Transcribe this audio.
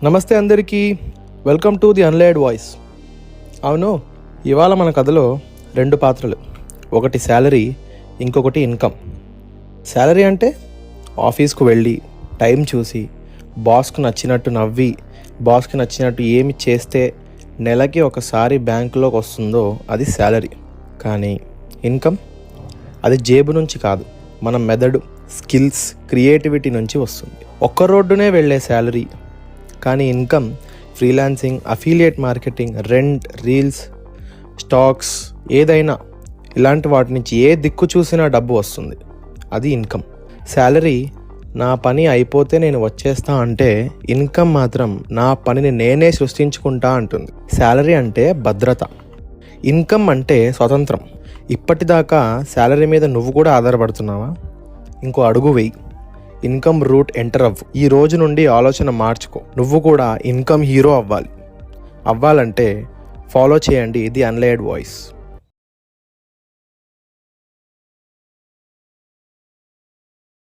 నమస్తే అందరికీ, welcome to the అన్లేడ్ voice. అవును, ఇవాళ మన కథలో రెండు పాత్రలు, ఒకటి శాలరీ, ఇంకొకటి ఇన్కమ్. శాలరీ అంటే ఆఫీస్కు వెళ్ళి టైం చూసి బాస్కు నచ్చినట్టు నవ్వి బాస్కి నచ్చినట్టు ఏమి చేస్తే నెలకి ఒకసారి బ్యాంకులోకి వస్తుందో అది శాలరీ. కానీ ఇన్కమ్ అది జేబు నుంచి కాదు, మన మెదడు, స్కిల్స్, క్రియేటివిటీ నుంచి వస్తుంది. ఒక్క రోడ్డునే వెళ్ళే శాలరీ. కానీ income freelancing, affiliate marketing, rent, reels, stocks, ఏదైనా ఇలాంటి వాటి నుంచి ఏ దిక్కు చూసినా డబ్బు వస్తుంది. అది ఇన్కమ్. శాలరీ నా పని అయిపోతే నేను వచ్చేస్తా అంటే, ఇన్కమ్ మాత్రం నా పనిని నేనే సృష్టించుకుంటా అంటుంది. శాలరీ అంటే భద్రత, ఇన్కమ్ అంటే స్వతంత్రం. ఇప్పటిదాకా శాలరీ మీద నువ్వు కూడా ఆధారపడుతున్నావా? ఇంకో అడుగు వెయ్యి, ఇన్కమ్ రూట్ ఎంటర్ అవ్వు. ఈ రోజు నుండి ఆలోచన మార్చుకో. నువ్వు కూడా ఇన్కమ్ హీరో అవ్వాలి. అవ్వాలంటే ఫాలో చేయండి ది అన్లేడ్ వాయిస్.